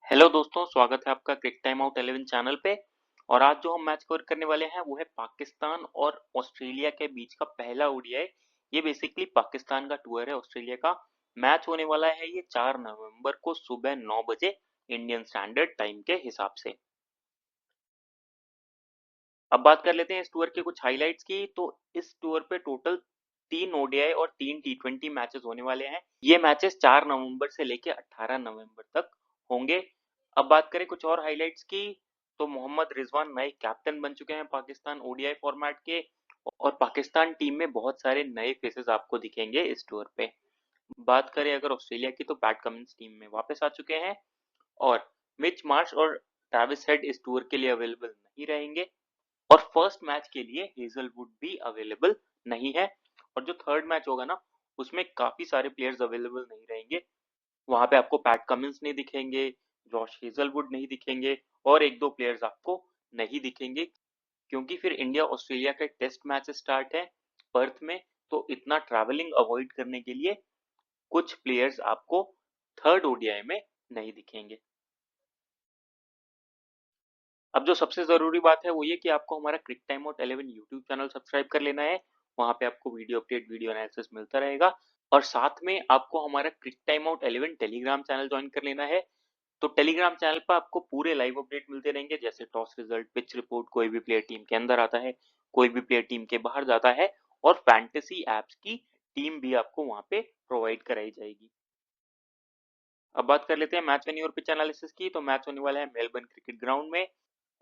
Hello दोस्तों, स्वागत है आपका क्रिक टाइम आउट 11 चैनल पे। और आज जो हम मैच कवर करने वाले हैं वो है पाकिस्तान और ऑस्ट्रेलिया के बीच का पहला ओडीआई। ये बेसिकली पाकिस्तान का टूर है। ऑस्ट्रेलिया का मैच होने वाला है ये 4 नवंबर को सुबह 9 बजे इंडियन स्टैंडर्ड टाइम के हिसाब से। अब बात कर लेते हैं इस टूर के कुछ हाइलाइट्स की। तो इस टूर पे टोटल 3 ओडीआई और 3 टी20 मैचेस होने वाले हैं। ये मैचेस 4 नवंबर से लेकर 18 नवंबर तक होंगे। अब बात करें कुछ और हाइलाइट्स की, तो मोहम्मद रिजवान नए कैप्टन बन चुके हैं पाकिस्तान ओडीआई फॉर्मेट के। और पाकिस्तान टीम में बहुत सारे नए फेसेस आपको दिखेंगे इस टूर पे। बात करें अगर ऑस्ट्रेलिया की, तो पैट कमिंस टीम में वापस आ चुके हैं। और मिच मार्श और ट्रेविस हेड इस टूर के लिए अवेलेबल नहीं रहेंगे। और फर्स्ट मैच के लिए हेजलवुड भी अवेलेबल नहीं है। और जो थर्ड मैच होगा ना, उसमें काफी सारे प्लेयर्स अवेलेबल नहीं रहेंगे। वहां पे आपको पैट कमिंस नहीं दिखेंगे, जॉश हेजलवुड नहीं दिखेंगे, और एक दो प्लेयर्स आपको नहीं दिखेंगे, क्योंकि फिर इंडिया ऑस्ट्रेलिया का टेस्ट मैच स्टार्ट है पर्थ में। तो इतना ट्रैवलिंग अवॉइड करने के लिए कुछ प्लेयर्स आपको थर्ड ओडीआई में नहीं दिखेंगे। अब जो सबसे जरूरी बात है वो ये कि आपको हमारा Cric Time Out 11 YouTube channel subscribe कर लेना है। वहां पे आपको वीडियो अपडेट, वीडियो एनालिसिस मिलता रहेगा। और साथ में आपको हमारा Cric Time Out 11 Telegram channel join कर लेना है। तो टेलीग्राम चैनल पर आपको पूरे लाइव अपडेट मिलते रहेंगे, जैसे टॉस रिजल्ट, पिच रिपोर्ट, कोई भी प्लेयर टीम के अंदर आता है, कोई भी प्लेयर टीम के बाहर जाता है, और फैंटेसी एप्स की टीम भी आपको वहां पे प्रोवाइड कराई जाएगी। अब बात कर लेते हैं मैच वेन्यू और पिच एनालिसिस की। तो मैच होने वाला है मेलबर्न क्रिकेट ग्राउंड में।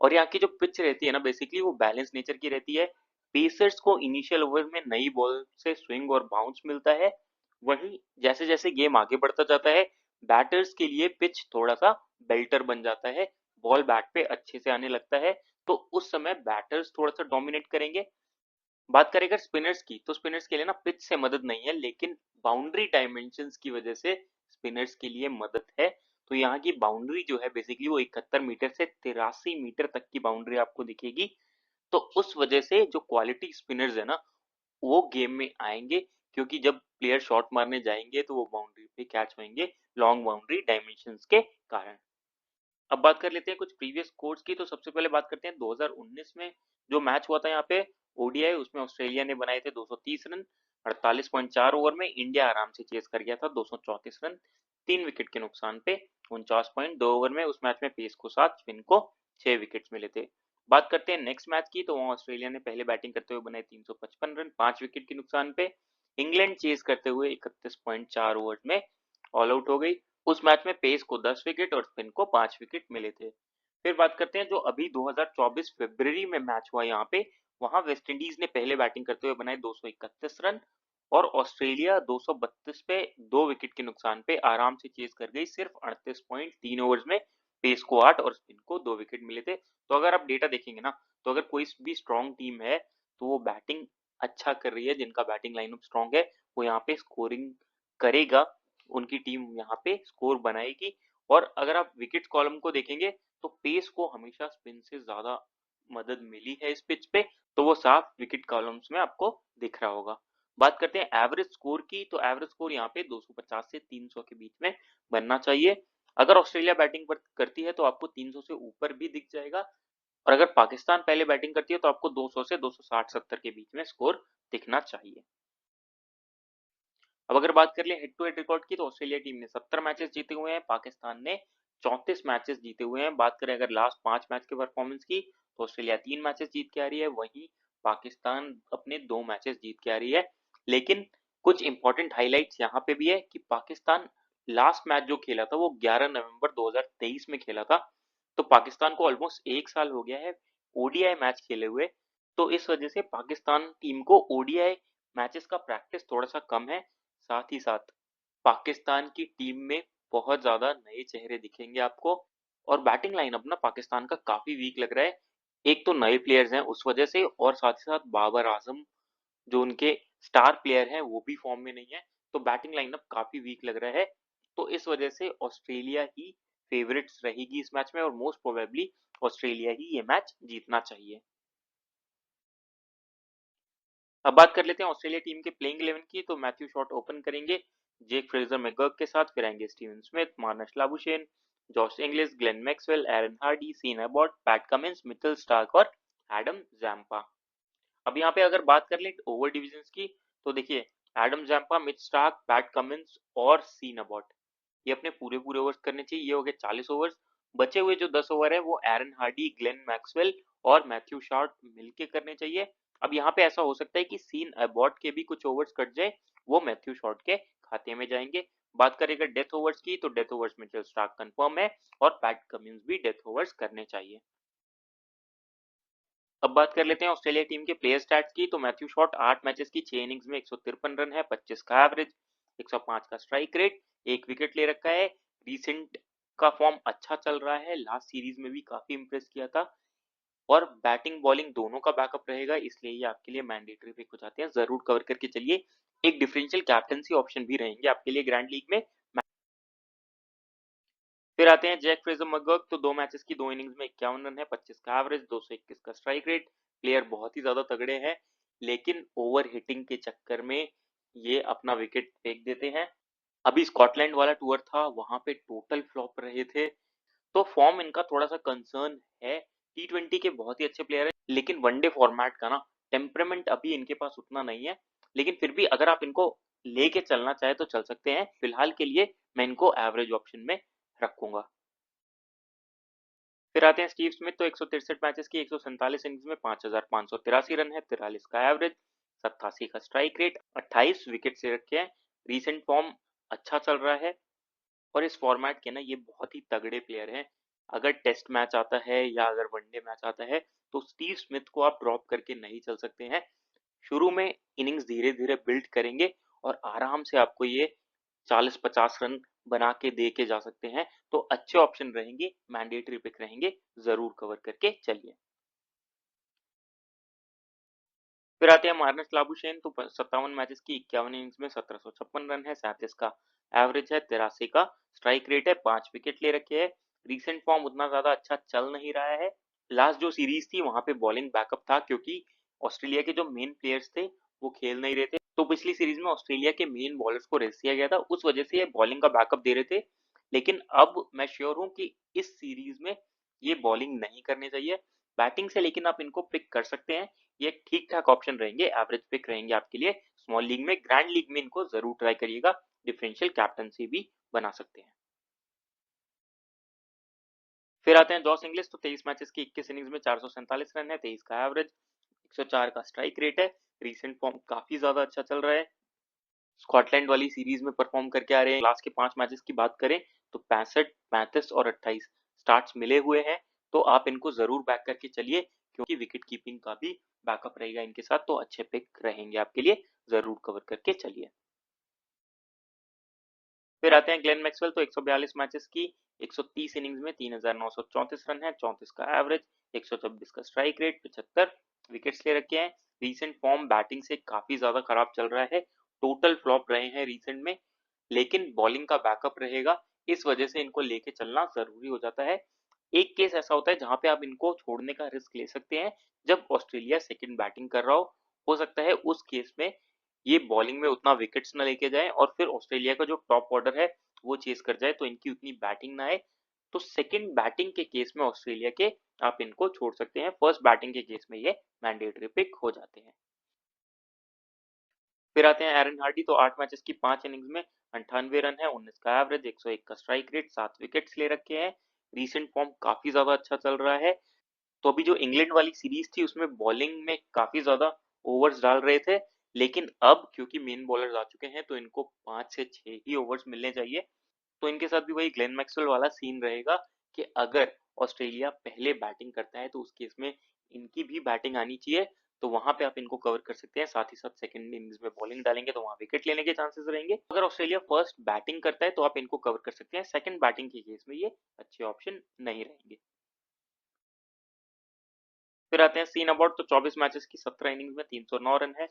और यहाँ की जो पिच रहती है ना, बेसिकली वो बैलेंस नेचर की रहती है। पेसर्स को इनिशियल ओवर में नई बॉल से स्विंग और बाउंस मिलता है। वहीं जैसे जैसे गेम आगे बढ़ता जाता है, बैटर्स के लिए पिच थोड़ा सा बेल्टर बन जाता है, बॉल बैट पे अच्छे से आने लगता है। तो उस समय बैटर्स थोड़ा सा डोमिनेट करेंगे। बात करें अगर स्पिनर्स की, तो स्पिनर्स के लिए ना पिच से मदद नहीं है, लेकिन बाउंड्री डायमेंशंस की वजह से स्पिनर्स के लिए मदद है। तो यहाँ की बाउंड्री जो है बेसिकली वो 71 मीटर से 83 मीटर तक की बाउंड्री आपको दिखेगी। तो उस वजह से जो क्वालिटी स्पिनर्स है ना, वो गेम में आएंगे, क्योंकि जब प्लेयर शॉट मारने जाएंगे तो वो बाउंड्री पे कैच होंगे लॉन्ग बाउंड्री डायमेंशंस के कारण। अब बात कर लेते हैं कुछ प्रीवियस स्कोर्स की। तो सबसे पहले बात करते हैं 2019 में जो मैच हुआ था यहाँ पे ओडीआई, उसमें ऑस्ट्रेलिया ने बनाए थे 230 रन 48.4 ओवर में। इंडिया आराम से चेस कर गया था 234 रन 3 विकेट के नुकसान पे 49.2 ओवर में। उस मैच में पेस को 7, स्पिन को 6 विकेट मिले थे। बात करते हैं नेक्स्ट मैच की, तो वहाँ ऑस्ट्रेलिया ने पहले बैटिंग करते हुए बनाए 355 रन 5 विकेट के नुकसान पे। इंग्लैंड चेस करते हुए 31.4 ओवर में ऑल आउट हो गई। उस मैच में पेस को 10 विकेट और स्पिन को 5 विकेट मिले थे। फिर बात करते हैं जो अभी 2024 फरवरी में मैच हुआ यहाँ पे। वहां वेस्ट इंडीज ने पहले बैटिंग करते हुए बनाए 231 रन, और ऑस्ट्रेलिया 232 पे 2 विकेट के नुकसान पे आराम से चेज कर गई सिर्फ 38.3 ओवर्स में। पेस को 8 और स्पिन को 2 विकेट मिले थे। तो अगर आप डेटा देखेंगे ना, तो अगर कोई भी स्ट्रॉन्ग टीम है तो वो बैटिंग अच्छा कर रही है, जिनका बैटिंग लाइनअप स्ट्रॉन्ग है वो यहाँ पे स्कोरिंग करेगा, उनकी टीम यहाँ पे स्कोर बनाएगी। और अगर आप विकेट कॉलम को देखेंगे, तो पेस को हमेशा स्पिन से ज्यादा मदद मिली है इस पिच पे। तो वो साफ विकेट कॉलम्स में आपको दिख रहा होगा। बात करते हैं एवरेज स्कोर की। तो एवरेज स्कोर यहाँ पे 250 से 300 के बीच में बनना चाहिए। अगर ऑस्ट्रेलिया बैटिंग करती है तो आपको 300 से ऊपर भी दिख जाएगा। और अगर पाकिस्तान पहले बैटिंग करती है तो आपको 200 से 260-70 के बीच में स्कोर दिखना चाहिए। अब अगर बात कर ले हेड टू हेड रिकॉर्ड की, तो ऑस्ट्रेलिया टीम ने 70 मैचेस जीते हुए हैं, पाकिस्तान ने 34 मैचेस जीते हुए हैं। बात करें अगर लास्ट 5 मैच के परफॉर्मेंस की, तो ऑस्ट्रेलिया 3 मैचेस जीत के आ रही है, वहीं पाकिस्तान अपने 2 मैचेस जीत के आ रही है। लेकिन कुछ इंपॉर्टेंट हाइलाइट्स यहाँ पे भी है कि पाकिस्तान लास्ट मैच जो खेला था वो 11 नवंबर 2023 में खेला था। तो पाकिस्तान को ऑलमोस्ट 1 साल हो गया है ओडीआई मैच खेले हुए। तो इस वजह से पाकिस्तान टीम को ओडीआई मैचेस का प्रैक्टिस थोड़ा सा कम है। साथ ही साथ पाकिस्तान की टीम में बहुत ज्यादा नए चेहरे दिखेंगे आपको। और बैटिंग लाइनअप ना पाकिस्तान का काफी वीक लग रहा है। एक तो नए प्लेयर्स हैं उस वजह से, और साथ ही साथ बाबर आजम जो उनके स्टार प्लेयर हैं वो भी फॉर्म में नहीं है। तो बैटिंग लाइनअप काफी वीक लग रहा है। तो इस वजह से ऑस्ट्रेलिया ही फेवरेट्स रहेगी इस मैच में, और मोस्ट प्रोबेबली ऑस्ट्रेलिया ही ये मैच जीतना चाहिए। अब बात कर लेते हैं ऑस्ट्रेलिया टीम के प्लेइंग 11 की। तो मैथ्यू शॉट ओपन करेंगे जेक फ्रेजर मैकगर्क के साथ, फिर आएंगे Steven Smith, Marnus Labuschagne, Josh Inglis, Glenn Maxwell, Aaron Hardie, Sean Abbott, Pat Cummins, Mitchell Starc और एडम जैम्पा। अब यहाँ पे अगर बात कर ले ओवर डिविजन्स की, तो देखिए Adam Zampa, Mitch Starc, Pat Cummins और सीन अबॉट ये अपने पूरे पूरे ओवर्स करने चाहिए। ये हो गए 40 ओवर्स। बचे हुए जो 10 ओवर है वो एरन हार्डी, ग्लेन मैक्सवेल और मैथ्यू शॉर्ट मिलके करने चाहिए। अब यहाँ पे ऐसा हो सकता है कि सीन अबॉट के भी कुछ ओवर्स कट जाए, वो मैथ्यू शॉर्ट के खाते में जाएंगे। बात करेगा डेथ ओवर्स की, तो डेथ ओवर्स में स्टार्क कंफर्म है और पैट कमिंस भी डेथ ओवर्स करने चाहिए। अब बात कर लेते हैं ऑस्ट्रेलिया टीम के प्लेयर स्टैट्स की, तो मैथ्यू शॉट 8 मैचेस की 6 इनिंग्स में 153 रन है, 25 का एवरेज, 105 का स्ट्राइक रेट, एक विकेट ले रखा है। रिसेंट का फॉर्म अच्छा चल रहा है, लास्ट सीरीज में भी काफी इंप्रेस किया था और बैटिंग बॉलिंग दोनों का बैकअप रहेगा, इसलिए ये आपके लिए मैंडेटरी पिक हो जाते हैं, जरूर कवर करके चलिए। एक डिफरेंशियल कैप्टनसी ऑप्शन भी रहेंगे आपके लिए ग्रैंड लीग में। फिर आते हैं जैक फ्रेजर मगर्क, तो 2 मैचेस की 2 इनिंग्स में 51 रन है, 25 का एवरेज, 221 का स्ट्राइक रेट। प्लेयर बहुत ही ज्यादा तगड़े हैं, लेकिन ओवर हिटिंग के चक्कर में ये अपना विकेट फेंक देते हैं। अभी स्कॉटलैंड वाला टूर था, वहां पे टोटल फ्लॉप रहे थे, तो फॉर्म इनका थोड़ा सा कंसर्न है। T20 के बहुत ही अच्छे प्लेयर हैं, लेकिन वनडे फॉर्मेट का ना टेम्परामेंट अभी इनके पास उतना नहीं है। लेकिन फिर भी अगर आप इनको लेके चलना चाहे तो चल सकते हैं। फिलहाल के लिए मैं इनको एवरेज ऑप्शन में रखूंगा। फिर आते हैं स्टीव स्मिथ, तो 163 मैचेस की 147 इनिंग्स में 5583 रन है, 43 का एवरेज, 87 का स्ट्राइक रेट, 28 विकेट से रखे हैं। रीसेंट फॉर्म अच्छा चल रहा है और इस फॉर्मेट के ना ये बहुत ही तगड़े प्लेयर हैं। अगर टेस्ट मैच आता है या अगर वनडे मैच आता है, तो स्टीव स्मिथ को आप ड्रॉप करके नहीं चल सकते हैं। शुरू में इनिंग्स धीरे धीरे बिल्ड करेंगे और आराम से आपको ये 40-50 रन बना के दे के जा सकते हैं, तो अच्छे ऑप्शन रहेंगे, मैंडेटरी पिक रहेंगे, जरूर कवर करके चलिए। फिर आते हैं मार्नस लाबुशेन, तो 57 मैचेस की 51 इनिंग्स में 1756 रन है, 37 का एवरेज है, 83 का स्ट्राइक रेट है, 5 विकेट ले रखे हैं। रीसेंट फॉर्म उतना ज्यादा अच्छा चल नहीं रहा है। लास्ट जो सीरीज थी वहां पे बॉलिंग बैकअप था, क्योंकि ऑस्ट्रेलिया के जो मेन प्लेयर्स थे वो खेल नहीं रहे थे, तो पिछली सीरीज में ऑस्ट्रेलिया के मेन बॉलर्स को रेस्ट किया गया था, उस वजह से ये बॉलिंग का बैकअप दे रहे थे। लेकिन अब मैं श्योर हूं कि इस सीरीज में ये बॉलिंग नहीं करनी चाहिए बैटिंग से, लेकिन आप इनको पिक कर सकते हैं। ये ठीक ठाक ऑप्शन रहेंगे, एवरेज पिक रहेंगे आपके लिए। स्मॉल लीग में, ग्रैंड लीग में इनको जरूर ट्राई करिएगा, डिफरेंशियल कैप्टनसी भी बना सकते हैं। फिर आते हैं जॉस इंग्लिश, तो 23 मैचेस की 21 इनिंग्स में 447 रन है, 23 का एवरेज, 104 का स्ट्राइक रेट है। रीसेंट फॉर्म काफी ज्यादा अच्छा चल रहा है, स्कॉटलैंड वाली सीरीज में परफॉर्म करके आ रहे हैं। लास्ट के 5 मैचेस की बात करें तो 65, 35 और 28 स्टार्ट्स मिले हुए हैं, तो आप इनको जरूर बैक करके चलिए, क्योंकि विकेट कीपिंग का भी बैकअप रहेगा इनके साथ, तो अच्छे पिक रहेंगे आपके लिए, जरूर कवर करके चलिए। फिर आते हैं ग्लेन मैक्सवेल, तो 142 मैचेस की 130 इनिंग्स में 3934 रन है, 34 का एवरेज, 126 का स्ट्राइक रेट, 75 विकेट्स ले रखे हैं। रीसेंट फॉर्म बैटिंग से काफी ज्यादा खराब चल रहा है, टोटल फ्लॉप रहे हैं रीसेंट में, लेकिन बॉलिंग का बैकअप रहेगा, इस वजह से इनको लेके चलना जरूरी हो जाता है। एक केस ऐसा होता है जहां पे आप इनको छोड़ने का रिस्क ले सकते हैं, जब ऑस्ट्रेलिया सेकंड बैटिंग कर रहा हो सकता है उस केस में ये बॉलिंग में उतना विकेट्स ना लेके जाए और फिर ऑस्ट्रेलिया का जो टॉप ऑर्डर है वो चेस कर जाए, तो इनकी उतनी बैटिंग ना आए, तो सेकंड बैटिंग के केस में ऑस्ट्रेलिया के आप इनको छोड़ सकते हैं, फर्स्ट बैटिंग के केस में ये मैंडेटरी पिक हो जाते हैं। फिर आते हैं एरन हार्डी, तो 8 मैचेस की 5 इनिंग्स में 98 रन है, 19 का एवरेज, 101 का स्ट्राइक रेट, 7 विकेट्स ले रखे हैं। रीसेंट फॉर्म काफी ज्यादा अच्छा चल रहा है, तो अभी जो इंग्लैंड वाली सीरीज थी उसमें बॉलिंग में काफी ज्यादा ओवर्स डाल रहे थे, लेकिन अब क्योंकि मेन बॉलर्स आ चुके हैं, तो इनको 5 से 6 ही ओवर्स मिलने चाहिए। तो इनके साथ भी वही ग्लेन मैक्सवेल वाला सीन रहेगा कि अगर ऑस्ट्रेलिया पहले बैटिंग करता है तो उस केस में इनकी भी बैटिंग आनी चाहिए, तो वहां पे आप इनको कवर कर सकते हैं। साथ ही साथ सेकंड इनिंग्स में बॉलिंग डालेंगे तो वहां विकेट लेने के चांसेस रहेंगे। अगर ऑस्ट्रेलिया फर्स्ट बैटिंग करता है तो आप इनको कवर कर सकते हैं, सेकंड बैटिंग के केस में ये अच्छे ऑप्शन नहीं रहेंगे। फिर आते हैं सीन अबाउट, तो 24 मैचेस की 17 इनिंग्स में 309 रन है,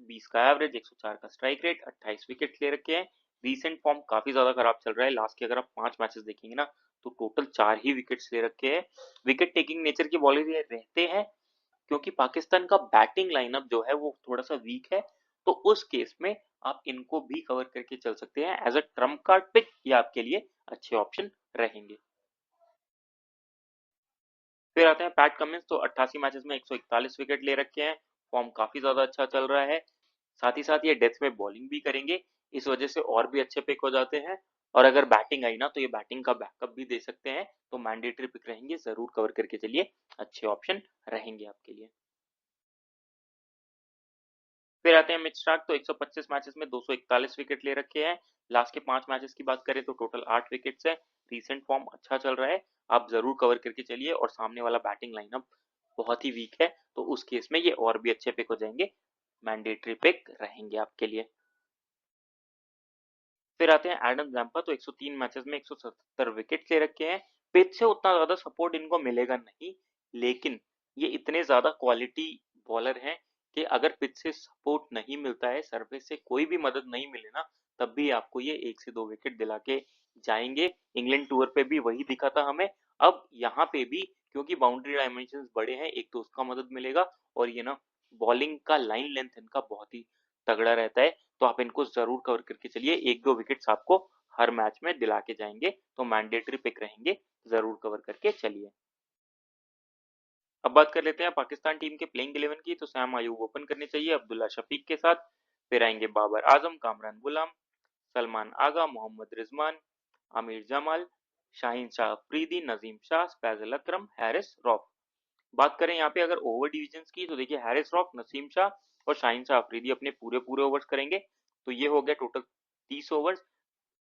20 का एवरेज, 104 का स्ट्राइक रेट, 28 विकेट ले रखे हैं। रीसेंट फॉर्म काफी ज्यादा खराब चल रहा है, लास्ट के अगर आप 5 मैचेस देखेंगे ना तो टोटल 4 ही विकेट्स ले रखे हैं। विकेट टेकिंग नेचर के बॉलर ये रहते हैं, क्योंकि पाकिस्तान का बैटिंग लाइनअप जो है वो थोड़ा सा वीक है, तो उस केस में आप इनको भी कवर करके चल सकते हैं, as a trump card pick ये आपके लिए अच्छे ऑप्शन रहेंगे। फिर आते हैं पैट कमिंस, तो 88 मैचेस में 141 विकेट ले रखे हैं, फॉर्म काफी ज्यादा अच्छा चल रहा है। साथ ही साथ ये डेथ में बॉलिंग भी करेंगे, इस वजह से और भी अच्छे पिक हो जाते हैं। और अगर बैटिंग आई ना तो ये बैटिंग का बैकअप भी दे सकते हैं, तो मैंडेटरी पिक रहेंगे, जरूर कवर करके चलिए, अच्छे ऑप्शन रहेंगे आपके लिए। फिर आते हैं मिच स्टार्क, तो 125 मैचेस में 241 विकेट ले रखे हैं। लास्ट के 5 मैचेस की बात करें तो टोटल 8 विकेट्स है। रीसेंट फॉर्म अच्छा चल रहा है, आप जरूर कवर करके चलिए। और सामने वाला बैटिंग लाइनअप बहुत ही वीक है, तो उस केस में ये और भी अच्छे पिक हो जाएंगे, मैंडेटरी पिक रहेंगे आपके लिए। फिर आते हैं एडम जैम्पा, तो 103 मैचेस में 177 विकेट ले रखे हैं। पिच से उतना ज्यादा सपोर्ट इनको मिलेगा नहीं, लेकिन ये इतने ज्यादा क्वालिटी बॉलर हैं कि अगर पिच से सपोर्ट नहीं मिलता है, सरफेस से कोई भी मदद नहीं मिले ना, तब भी आपको ये 1 से 2 विकेट दिला के जाएंगे। इंग्लैंड टूर पे भी वही दिखा था हमें। अब यहाँ पे भी क्योंकि बाउंड्री डायमेंशन बड़े हैं, एक तो उसका मदद मिलेगा, और ये ना बॉलिंग का लाइन लेंथ इनका बहुत ही तगड़ा रहता है, तो आप इनको जरूर कवर करके चलिए। 1-2 विकेट्स आपको हर मैच में दिला के जाएंगे, तो मैंडेटरी पिक रहेंगे, जरूर कवर करके चलिए। अब बात कर लेते हैं पाकिस्तान टीम के प्लेइंग 11 की, तो सैम अयूब ओपन करने चाहिए अब्दुल्ला शफीक के साथ। फिर आएंगे बाबर आजम, कामरान गुलाम, सलमान आगा, मोहम्मद रिजवान, आमिर जमाल, शाहीन शाह अफरीदी, नजीम शाह, फैजल अकरम, हैरिस रॉफ। बात करें यहाँ पे अगर ओवर डिविजन की, तो देखिए हैरिस रॉफ, नसीम शाह और शाहीन शाह अफरीदी अपने पूरे पूरे ओवर्स करेंगे, तो ये हो गया टोटल 30 ओवर्स।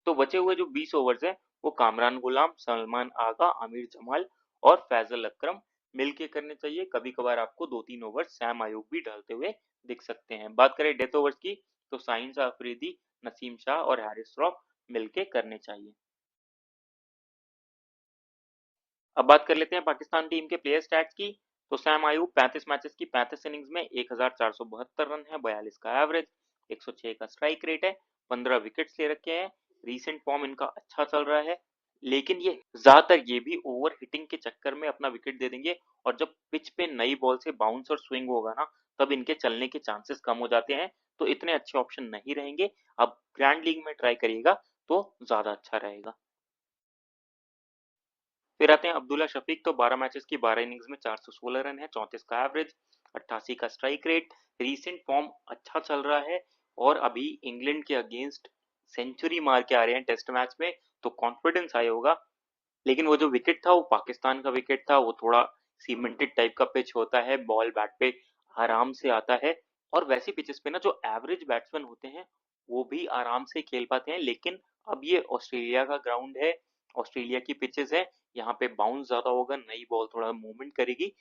तो बचे हुए जो 20 ओवर्स हैं वो कामरान गुलाम, सलमान आगा, आमिर जमाल और फैजल अकरम मिलके करने चाहिए। कभी कभार आपको 2-3 ओवर सैम आयूब भी डालते हुए दिख सकते हैं। बात करें डेथ ओवर्स की, तो शाहीन शाह अफरीदी, नसीम शाह और हैरिस रॉफ मिलके करने चाहिए। अब बात कर लेते हैं पाकिस्तान टीम के प्लेयर स्टैट्स की, तो सैम आयूब 35 मैचेस की 35 इनिंग्स में 1472 रन है, 42 का एवरेज, 106 का स्ट्राइक रेट है, 15 विकेट्स ले रखे हैं। रीसेंट फॉर्म इनका अच्छा चल रहा है, लेकिन ये ज्यादातर ये भी ओवर हिटिंग के चक्कर में अपना विकेट दे देंगे, और जब पिच पे नई बॉल से बाउंस और स्विंग होगा ना, तब इनके चलने के चांसेस कम हो जाते हैं, तो इतने अच्छे ऑप्शन नहीं रहेंगे। अब ग्रैंड लीग में ट्राई करिएगा तो ज्यादा अच्छा रहेगा। फिर आते हैं अब्दुल्ला शफीक, तो 12 मैचेस की 12 इनिंग्स में 416 रन है, 34 का एवरेज, 88 का स्ट्राइक रेट। रीसेंट फॉर्म अच्छा चल रहा है, और अभी इंग्लैंड के अगेंस्ट सेंचुरी मार के आ रहे हैं टेस्ट मैच में, तो कॉन्फिडेंस आया होगा। लेकिन वो जो विकेट था वो पाकिस्तान का विकेट था, वो थोड़ा सीमेंटेड टाइप का पिच होता है, बॉल बैट पे आराम से आता है। और वैसी पिचेस पे ना जो एवरेज बैट्समैन होते हैं वो भी आराम से खेल पाते हैं, लेकिन अब ये ऑस्ट्रेलिया का ग्राउंड है, ऑस्ट्रेलिया की पिचेस है, यहाँ पे बाउंस ज्यादा होगा, नई बॉल थोड़ा मूवमेंट करेगी,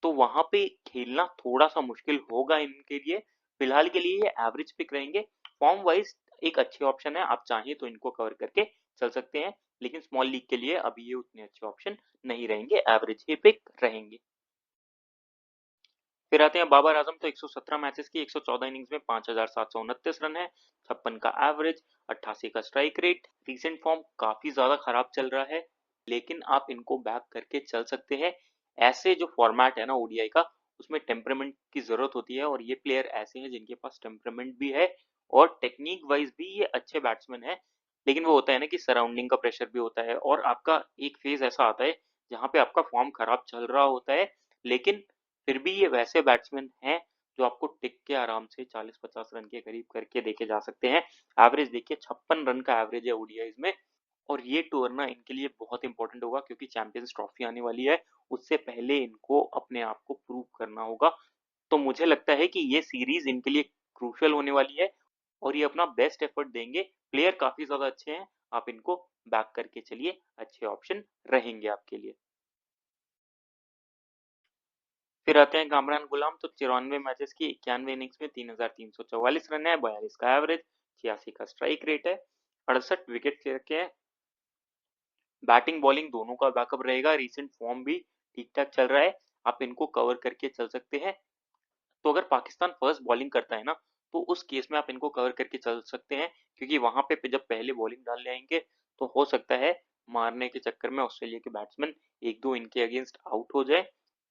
तो वहां पे खेलना थोड़ा सा मुश्किल होगा इनके लिए। फिलहाल के लिए ये एवरेज पिक रहेंगे। फॉर्म वाइज एक अच्छे ऑप्शन है, आप चाहें तो इनको कवर करके चल सकते हैं, लेकिन स्मॉल लीग के लिए अभी ये उतने अच्छे ऑप्शन नहीं रहेंगे, एवरेज ही पिक रहेंगे। फिर आते हैं बाबर आजम, तो 117 मैचेस की 114 इनिंग्स में 5729 रन है, 56 का एवरेज, 88 का स्ट्राइक रेट। रीसेंट फॉर्म काफी ज्यादा खराब चल रहा है, लेकिन आप इनको बैक करके चल सकते हैं। ऐसे जो फॉर्मेट है ना ओडीआई का, उसमें टेम्परामेंट की जरूरत होती है, और ये प्लेयर ऐसे हैं जिनके पास टेम्परामेंट भी है, और टेक्निक वाइज भी ये अच्छे बैट्समैन है। लेकिन वो होता है ना कि सराउंडिंग का प्रेशर भी होता है, और आपका एक फेज ऐसा आता है जहाँ पे आपका फॉर्म खराब चल रहा होता है, लेकिन फिर भी ये वैसे बैट्समैन हैं जो आपको टिक के आराम से 40-50 रन के करीब करके देखे जा सकते हैं। एवरेज देखिए 56 रन का एवरेज है ओडीआईज में, और ये टूर ना इनके लिए बहुत इंपॉर्टेंट होगा, क्योंकि चैंपियंस ट्रॉफी आने वाली है, उससे पहले इनको अपने आप को प्रूव करना होगा। तो मुझे लगता है कि ये सीरीज इनके लिए क्रूशियल होने वाली है, और ये अपना बेस्ट एफर्ट देंगे। प्लेयर काफी ज्यादा अच्छे हैं, आप इनको बैक करके चलिए, अच्छे ऑप्शन रहेंगे आपके लिए। फिर आते हैं कामरान गुलाम, तो 94 मैचेस की 91 इनिंग्स में 3344 रन है, 42 का एवरेज, 86 का स्ट्राइक रेट है, 68 विकेट ले रखे हैं। बैटिंग बॉलिंग दोनों का बैकअप रहेगा, रीसेंट फॉर्म भी ठीक ठाक चल रहा है, आप इनको कवर करके चल सकते हैं। तो अगर पाकिस्तान फर्स्ट बॉलिंग करता है ना, तो उस केस में आप इनको कवर करके चल सकते हैं, क्योंकि वहां पे जब पहले बॉलिंग डालने आएंगे तो हो सकता है मारने के चक्कर में ऑस्ट्रेलिया के बैट्समैन 1-2 इनके अगेंस्ट आउट हो जाए,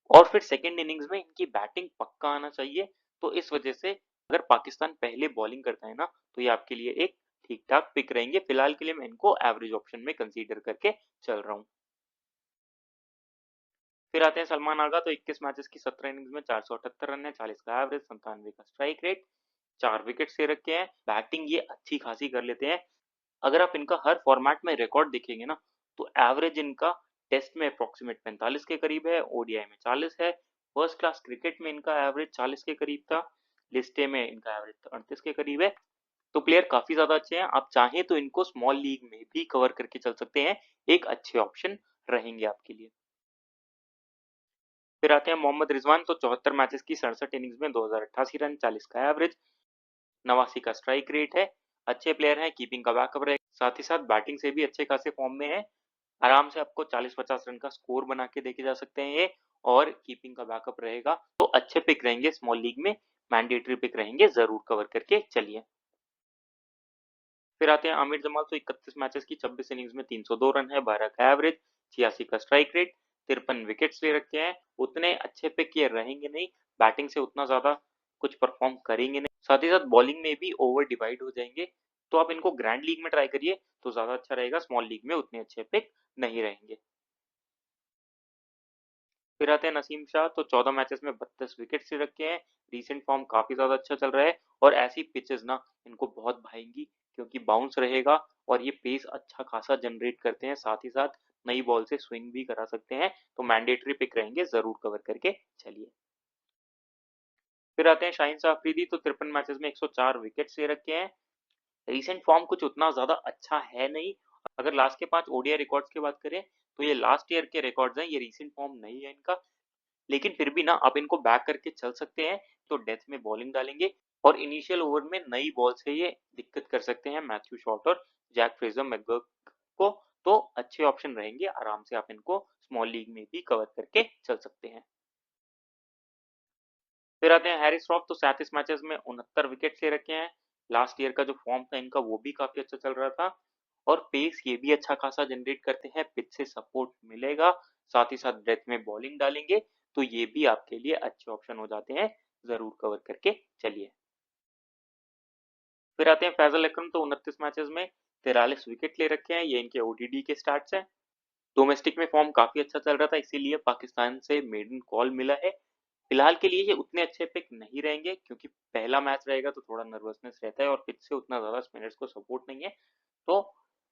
और फिर सेकेंड इनिंग्स में इनकी बैटिंग पक्का आना चाहिए। तो इस वजह से अगर पाकिस्तान पहले बॉलिंग करता है ना, तो ये आपके लिए एक ठीक ठाक पिक रहेंगे। फिलहाल के लिए मैं इनको एवरेज ऑप्शन में कंसीडर करके चल रहा हूँ। फिर आते हैं सलमान आगा, तो 21 मैचेस की 17 इनिंग्स में 478 रन है, 40 का एवरेज, 97 का स्ट्राइक रेट, 4 विकेट्स ले रखे हैं। बैटिंग ये अच्छी खासी कर लेते हैं। अगर आप इनका हर फॉर्मेट में रिकॉर्ड देखेंगे ना, तो एवरेज इनका टेस्ट में अप्रोक्सीमेट 45 के करीब है, ओडीआई में 40 है, फर्स्ट क्लास क्रिकेट में इनका एवरेज 40 के करीब था, लिस्टे में इनका एवरेज 38 के करीब है। तो प्लेयर काफी ज्यादा अच्छे हैं। आप चाहें तो इनको स्मॉल लीग में भी कवर करके चल सकते हैं, एक अच्छे ऑप्शन रहेंगे आपके लिए। फिर आते हैं मोहम्मद रिजवान, तो 74 मैचेस की 67 इनिंग्स में 2088 रन, 40 का एवरेज, 89 का स्ट्राइक रेट है। अच्छे प्लेयर हैं, कीपिंग का बैकअप रहे, साथ ही साथ बैटिंग से भी अच्छे खासे फॉर्म में है। आराम से आपको 40-50 रन का स्कोर बना के देखे जा सकते हैं ये, और कीपिंग का बैकअप रहेगा, तो अच्छे पिक रहेंगे स्मॉल लीग में, मैंडेटरी पिक रहेंगे, जरूर कवर करके चलिए। फिर आते हैं आमिर जमाल, तो 31 मैचेस की 26 इनिंग्स में 302 रन है, 12 का एवरेज, 86 का स्ट्राइक रेट, 53 विकेट्स ले रखे हैं। उतने अच्छे पिक ये रहेंगे नहीं, बैटिंग से उतना ज्यादा कुछ परफॉर्म करेंगे नहीं, साथ ही साथ बॉलिंग में भी ओवर डिवाइड हो जाएंगे। तो आप इनको ग्रैंड लीग में ट्राई करिए तो ज्यादा अच्छा रहेगा, स्मॉल लीग में उतने अच्छे पिक नहीं रहेंगे। फिर आते हैं नसीम शाह, तो 14 मैचेस में 32 विकेट से रखे हैं, रीसेंट फॉर्म काफी ज्यादा अच्छा चल रहा है, और ऐसी पिचेस ना इनको बहुत भाएंगी, क्योंकि बाउंस रहेगा और ये पेस अच्छा खासा जनरेट करते हैं, साथ ही साथ नई बॉल से स्विंग भी करा सकते हैं, तो मैंडेटरी पिक रहेंगे, जरूर कवर करके चलिए। फिर आते हैं शाहीन शाह अफरीदी, तो 53 मैचेस में 104 विकेट से रखे हैं, रीसेंट फॉर्म कुछ उतना ज्यादा अच्छा है नहीं। अगर लास्ट के 5 ओडीआई रिकॉर्ड्स की बात करें तो ये लास्ट ईयर के रिकॉर्ड्स हैं, ये रीसेंट फॉर्म नहीं है इनका, लेकिन फिर भी ना आप इनको बैक करके चल सकते हैं। तो डेथ में बॉलिंग डालेंगे और इनिशियल ओवर में नई बॉल से ये दिक्कत कर सकते हैं मैथ्यू शॉट और जैक फ्रेजर मैकगर्क को, तो अच्छे ऑप्शन रहेंगे, आराम से आप इनको स्मॉल लीग में भी कवर करके चल सकते हैं। फिर आते हैं हैरिस रॉफ, तो 37 मैचेस में 69 विकेट ले रखे हैं, लास्ट ईयर का जो फॉर्म था इनका वो भी काफी अच्छा चल रहा था, और पेस ये भी अच्छा खासा जनरेट करते हैं, पिच से सपोर्ट मिलेगा, साथ ही साथ डेथ में बॉलिंग डालेंगे, तो ये भी आपके लिए अच्छे ऑप्शन हो जाते हैं, जरूर कवर करके चलिए। फिर आते हैं फैजल अकरम, तो 29 मैचेस में 43 विकेट ले रखे हैं, ये इनके ओडीडी के स्टार्ट्स हैं। डोमेस्टिक में फॉर्म काफी अच्छा चल रहा था, इसीलिए पाकिस्तान से मेडन कॉल मिला है। फिलहाल के लिए ये उतने अच्छे पिक नहीं रहेंगे, क्योंकि पहला मैच रहेगा तो थोड़ा नर्वसनेस रहता है, और पिच से उतना ज्यादा स्पिनर्स को सपोर्ट नहीं है। तो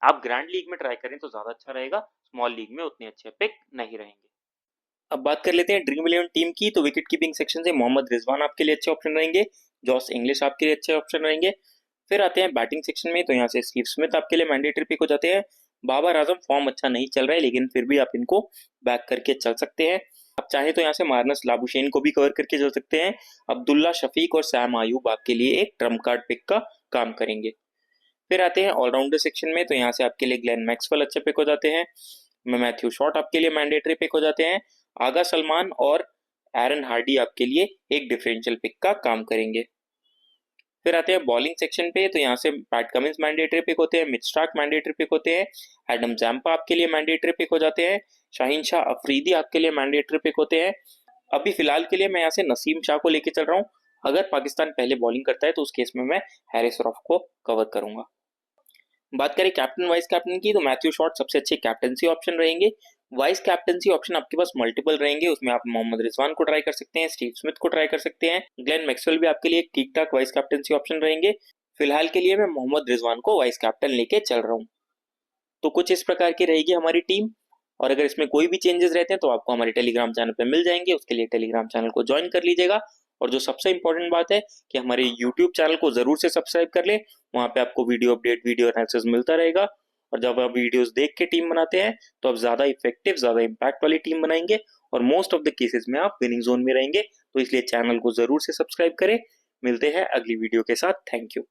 आप ग्रैंड लीग में ट्राई करें तो ज्यादा अच्छा रहेगा, स्मॉल लीग में उतने अच्छे पिक नहीं रहेंगे। अब बात कर लेते हैं ड्रीम 11 टीम की, तो विकेट कीपिंग सेक्शन से मोहम्मद रिजवान आपके लिए अच्छे ऑप्शन रहेंगे, जॉस इंग्लिश आपके लिए अच्छे ऑप्शन रहेंगे। फिर आते हैं बैटिंग सेक्शन में, तो यहाँ से स्टीव स्मिथ आपके लिए मैंडेटरी पिक हो जाते हैं। बाबर आजम फॉर्म अच्छा नहीं चल रहा है, लेकिन फिर भी आप इनको बैक करके चल सकते हैं। आप चाहे तो यहाँ से मार्नस लाबुशेन को भी कवर करके चल सकते हैं। अब्दुल्ला शफीक और सैम आयूब आपके लिए एक ट्रम्प कार्ड पिक का काम करेंगे। फिर आते हैं ऑलराउंडर सेक्शन में, तो यहाँ से आपके लिए ग्लेन मैक्सवेल अच्छे पिक हो जाते हैं, मैथ्यू शॉट आपके लिए मैंडेटरी पिक हो जाते हैं, आगा सलमान और एरन हार्डी आपके लिए एक डिफरेंशियल पिक का काम करेंगे। फिर आते हैं बॉलिंग सेक्शन पे, तो यहाँ से पैट कमिंस मैंडेटरी पिक होते हैं, मिच स्टार्क मैंडेटरी पिक होते हैं, एडम जैम्पा आपके लिए मैंडेटरी पिक हो जाते हैं, शाहीन शाह अफरीदी आपके लिए मैंडेटरी पिक होते हैं। अभी फिलहाल के लिए मैं यहाँ से नसीम शाह को लेके चल रहा हूँ, अगर पाकिस्तान पहले बॉलिंग करता है तो उस केस में मैं हैरिस रॉफ को कवर करूंगा। बात करें कैप्टन वाइस कैप्टन की, तो मैथ्यू शॉट सबसे अच्छे कैप्टनसी ऑप्शन रहेंगे। वाइस कैप्टनसी ऑप्शन आपके पास मल्टीपल रहेंगे, उसमें आप मोहम्मद रिजवान को ट्राई कर सकते हैं, स्टीव स्मिथ को ट्राई कर सकते हैं, ग्लेन मैक्सवेल भी आपके लिए एक ठीक ठाक वाइस कैप्टनसी ऑप्शन रहेंगे। फिलहाल के लिए मैं मोहम्मद रिजवान को वाइस कैप्टन लेके चल रहा हूँ। तो कुछ इस प्रकार की रहेगी हमारी टीम, और अगर इसमें कोई भी चेंजेस रहते हैं तो आपको हमारे टेलीग्राम चैनल पे मिल जाएंगे, उसके लिए टेलीग्राम चैनल को ज्वाइन कर लीजिएगा। और जो सबसे इंपॉर्टेंट बात है कि हमारे यूट्यूब चैनल को जरूर से सब्सक्राइब कर ले, वहां पे आपको वीडियो अपडेट, वीडियो एनालिसिस मिलता रहेगा, और जब आप वीडियोस देख के टीम बनाते हैं तो आप ज्यादा इफेक्टिव, ज्यादा इम्पैक्ट वाली टीम बनाएंगे, और मोस्ट ऑफ द केसेस में आप विनिंग जोन में रहेंगे। तो इसलिए चैनल को जरूर से सब्सक्राइब करें। मिलते हैं अगली वीडियो के साथ। Thank you.